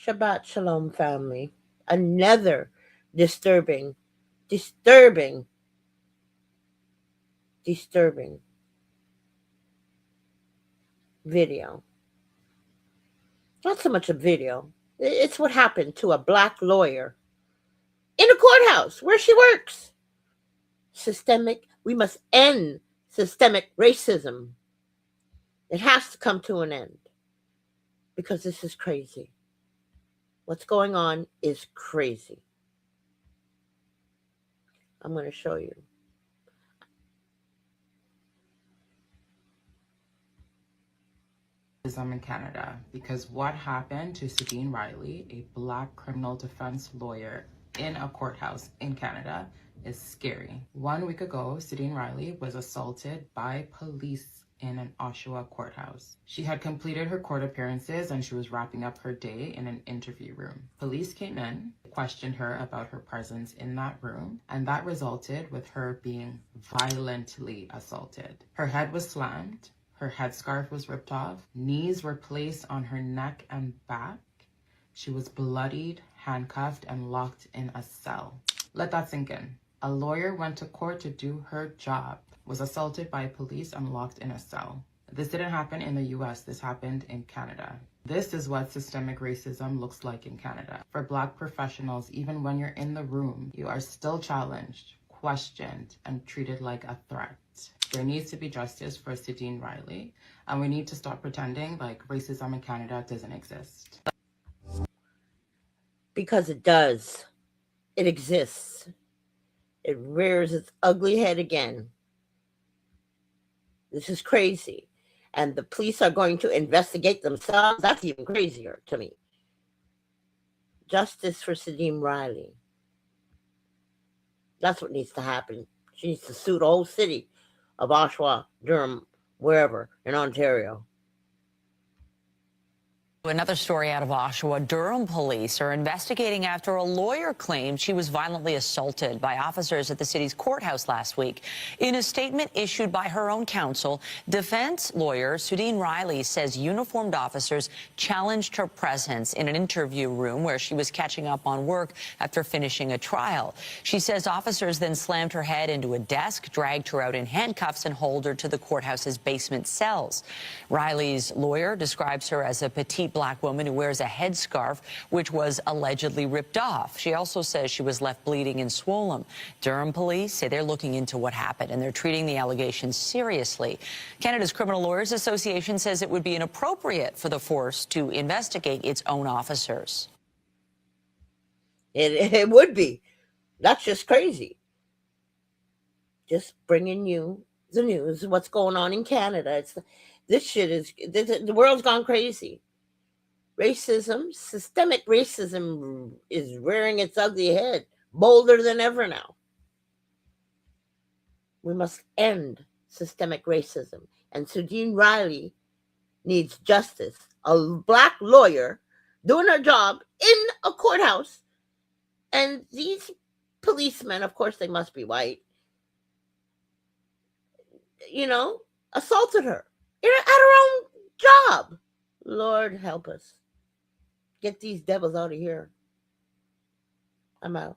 Shabbat Shalom, family. Another disturbing, disturbing, disturbing video. Not so much a video. It's what happened to a black lawyer in a courthouse where she works. We must end systemic racism. It has to come to an end because this is crazy. What's going on is crazy. I'm going to show you. In Canada, because what happened to Sudine Riley, a black criminal defense lawyer in a courthouse in Canada, is scary. 1 week ago, Sudine Riley was assaulted by police in an Oshawa courthouse. She had completed her court appearances and she was wrapping up her day in an interview room. Police came in, questioned her about her presence in that room, and that resulted with her being violently assaulted. Her head was slammed. Her headscarf was ripped off. Knees were placed on her neck and back. She was bloodied, handcuffed, and locked in a cell. Let that sink in. A lawyer went to court to do her job, was assaulted by police and locked in a cell. This didn't happen in the US, this happened in Canada. This is what systemic racism looks like in Canada. For Black professionals, even when you're in the room, you are still challenged, questioned, and treated like a threat. There needs to be justice for Sudine Riley, and we need to stop pretending like racism in Canada doesn't exist. Because it does. It exists. It rears its ugly head again. This is crazy. And the police are going to investigate themselves. That's even crazier to me. Justice for Sudine Riley. That's what needs to happen. She needs to sue the whole city of Oshawa, Durham, wherever in Ontario. Another story out of Oshawa. Durham police are investigating after a lawyer claimed she was violently assaulted by officers at the city's courthouse last week. In a statement issued by her own counsel, defense lawyer Sudine Riley says uniformed officers challenged her presence in an interview room where she was catching up on work after finishing a trial. She says officers then slammed her head into a desk, dragged her out in handcuffs, and hauled her to the courthouse's basement cells. Riley's lawyer describes her as a petite black woman who wears a headscarf, which was allegedly ripped off. She also says she was left bleeding and swollen. Durham police say they're looking into what happened and they're treating the allegations seriously. Canada's Criminal Lawyers Association says it would be inappropriate for the force to investigate its own officers. It would be. That's just crazy. Just bringing you the news, what's going on in Canada. The world's gone crazy. Racism, systemic racism is rearing its ugly head, bolder than ever now. We must end systemic racism. And Sudine Riley needs justice. A black lawyer doing her job in a courthouse. And these policemen, of course they must be white, assaulted her at her own job. Lord help us. Get these devils out of here. I'm out.